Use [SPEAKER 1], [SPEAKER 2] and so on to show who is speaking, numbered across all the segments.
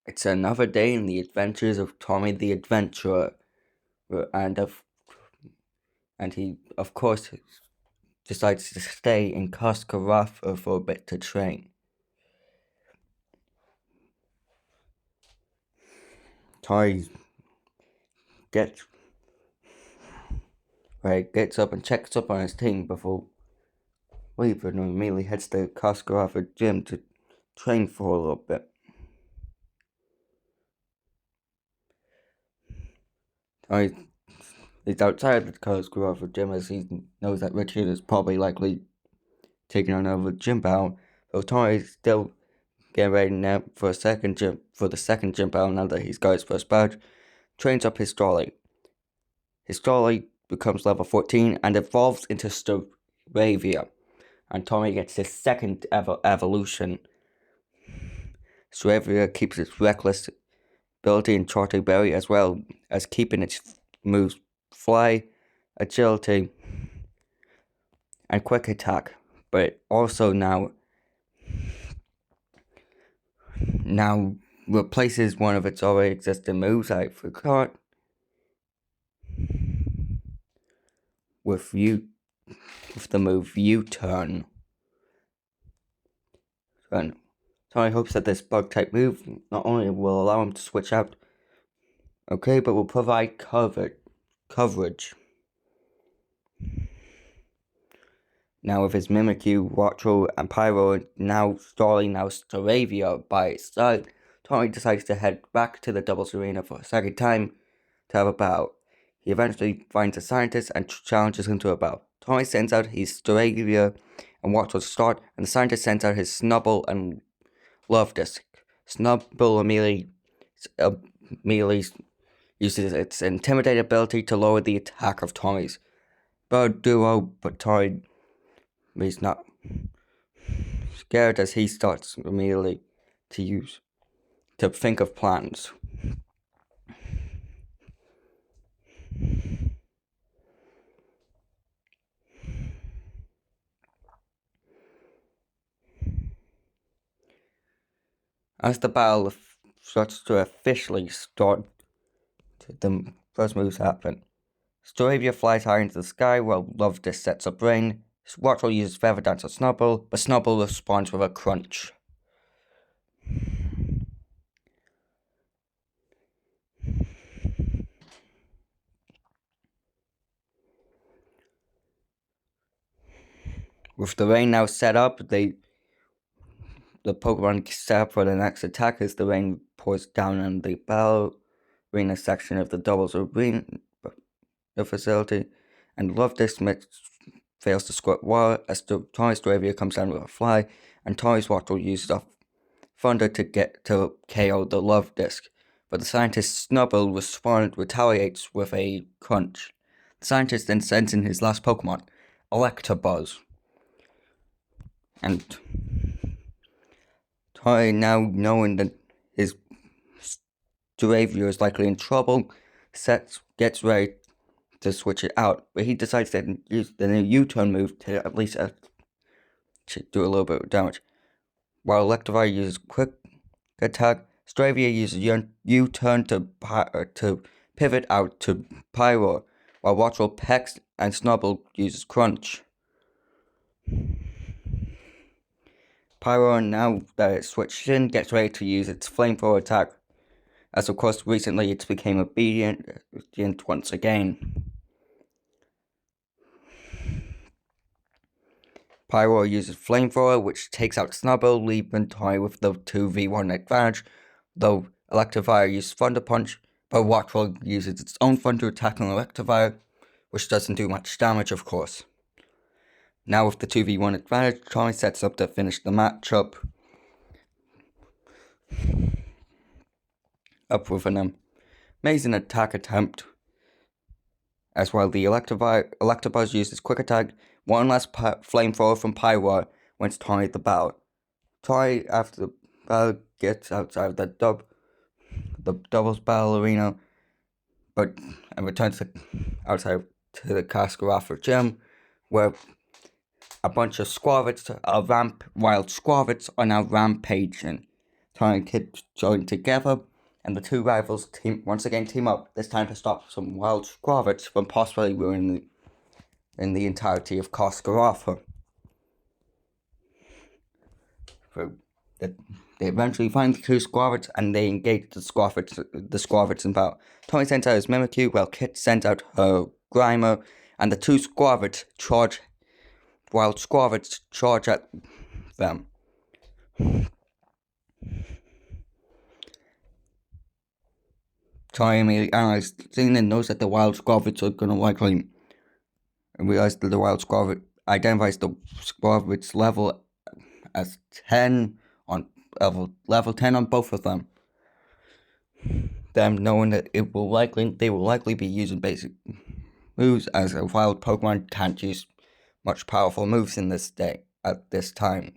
[SPEAKER 1] It's another day in the adventures of Tommy the Adventurer, and he of course decides to stay in Cascarafa for a bit to train. Tommy gets gets up and checks up on his team before leaving, and immediately heads to Cascarafa gym to train for a little bit. Tommy is outside the Cascarafa gym as he knows that Richard is probably likely taking another gym battle. So Tommy is still getting ready now for the second gym battle now that he's got his first badge. Trains up his Starly. His Starly becomes level 14 and evolves into Staravia. And Tommy gets his second ever evolution. Staravia keeps its reckless ability in Charter Berry as well as keeping its moves Fly, Agility, and Quick Attack. But it also now replaces one of its already existing moves I forgot with the move U-turn. So I hope that this bug type move not only will allow him to switch out, but will provide coverage. Now with his Mimikyu, Wattrel, and Pyro now stalling Staravia by his side, Tommy decides to head back to the doubles arena for a second time to have a battle. He eventually finds a scientist and challenges him to a battle. Tommy sends out his Staravia and Wattrel to start, and the scientist sends out his Snubbull and Love Disc. Snubbull immediately uses its Intimidate ability to lower the attack of Tommy's bird duo, but Tommy is not scared as he starts immediately to think of plans. As the battle starts to officially start, the first moves happen. Staravia flies high into the sky while Love Disc sets up rain. Wattrel uses Feather Dance on Snubbull, but Snubbull responds with a crunch. With the rain now set up, the Pokemon set up for the next attack as the rain pours down on the battle arena section of the doubles arena facility, and Love Disc fails to squirt water as Tommy's Staravia comes down with a fly, and Tommy's Wattrel uses a thunder to KO the Love Disc, but the scientist Snubbull retaliates with a crunch. The scientist then sends in his last Pokemon, Electabuzz. And Tommy, now knowing that his Staravia is likely in trouble, gets ready to switch it out, but he decides to use the new U-turn move to at least do a little bit of damage. While Electivire uses Quick Attack, Staravia uses U-turn to pivot out to Pyro, while Wattrel pecks and Snubbull uses Crunch. Pyro, now that it's switched in, gets ready to use its Flamethrower attack, as of course recently it became obedient once again. Pyro uses Flamethrower, which takes out Snubbull, leaving Tommy with the 2v1 advantage, though Electivire uses Thunder Punch, but Wattrel uses its own Thunder attack on Electivire, which doesn't do much damage, of course. Now with the 2v1 advantage, Tommy sets up to finish the matchup up with an amazing attack attempt. As while the Electabuzz uses Quick Attack, one last Flamethrower from Pyro wins Tommy the battle. Tommy, after the battle, gets outside of the doubles battle arena, and returns outside to the Cascarafa gym, where a bunch of wild Squavits are now rampaging. Tony and Kid join together, and the two rivals once again team up, this time to stop some wild squavets from possibly ruining the entirety of cascarafa. They eventually find the two squavets and they engage the squavets in battle. Tony sends out his Mimikyu while Kit sends out her Grimer, and the two squavets charge at them. Tony immediately analyzes the scene and knows that the wild squavets are gonna likely realize that the wild squavet identifies the squavets level as 10 on level 10 on both of them. Them knowing that they will likely be using basic moves, as a wild Pokemon can't use much powerful moves in this day at this time.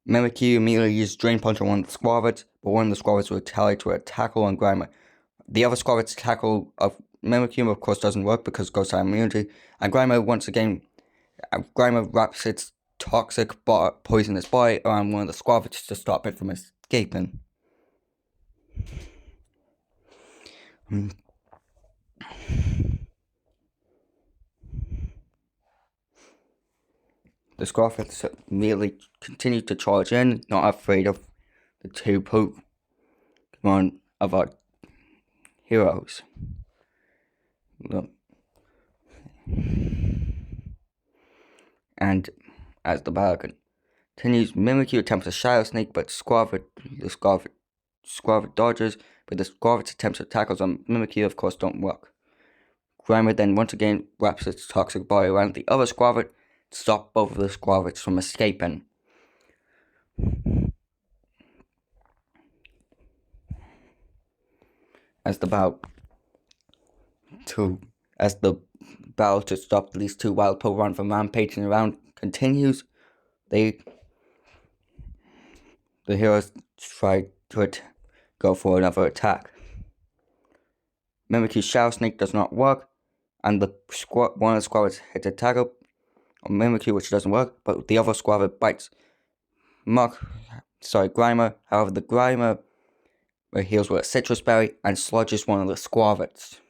[SPEAKER 1] Mimikyu immediately used Drain Punch on one of the squavets, but one of the squavets will retaliate to a tackle on Grimer. The other squavet's tackle of Mimikyu, of course, doesn't work because Ghost Type immunity, and Grimer wraps its toxic poisonous bite around one of the squavets to stop it from escaping. The squavets immediately continue to charge in, not afraid of the two Pokemon of our heroes. And as the battle continues, Mimikyu attempts a Shadow Sneak, but the Squavet dodges, but the Squavet's attempts at tackles on Mimikyu, of course, don't work. Grimer then once again wraps its toxic body around the other Squavet to stop both of the Squavets from escaping. As the battle to stop these two wild Pokemon from rampaging around continues, the heroes try to go for another attack. Mimikyu's Shadow Sneak does not work, and one of the Squavets hits a tackle on Mimikyu, which doesn't work, but the other Squavet bites Grimer. However, the Grimer heals with a Citrus Berry and sludges one of the Squavets.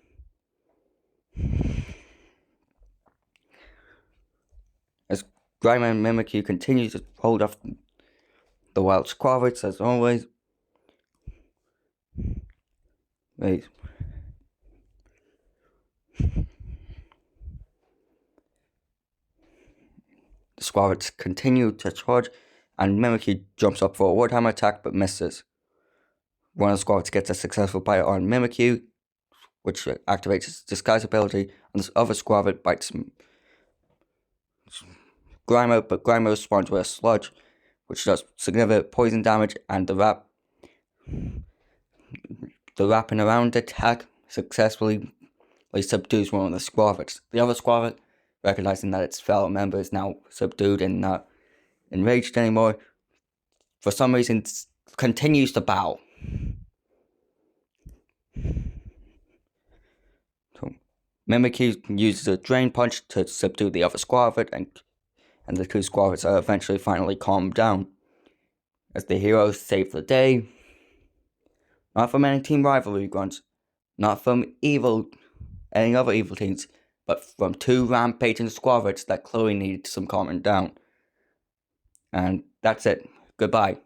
[SPEAKER 1] As Grimer and Mimikyu continue to hold off the wild Squavets, as always, the Squavets continue to charge, and Mimikyu jumps up for a Wood Hammer attack but misses. One of the Squavets gets a successful bite on Mimikyu, which activates its disguise ability, and this other Squavet bites Grimer, but Grimer responds with a Sludge, which does significant poison damage, and the wrapping around attack successfully subdues one of the Squavets. The other Squavet, recognizing that its fellow member is now subdued and not enraged anymore, for some reason continues to bow. So, Mimikyu uses a Drain Punch to subdue the other Squavet, and the two Squavets are eventually finally calmed down. As the heroes save the day, not from any team rivalry grunts, not from any other evil teams, but from two rampaging Squavets that clearly needed some calming down. And that's it. Goodbye.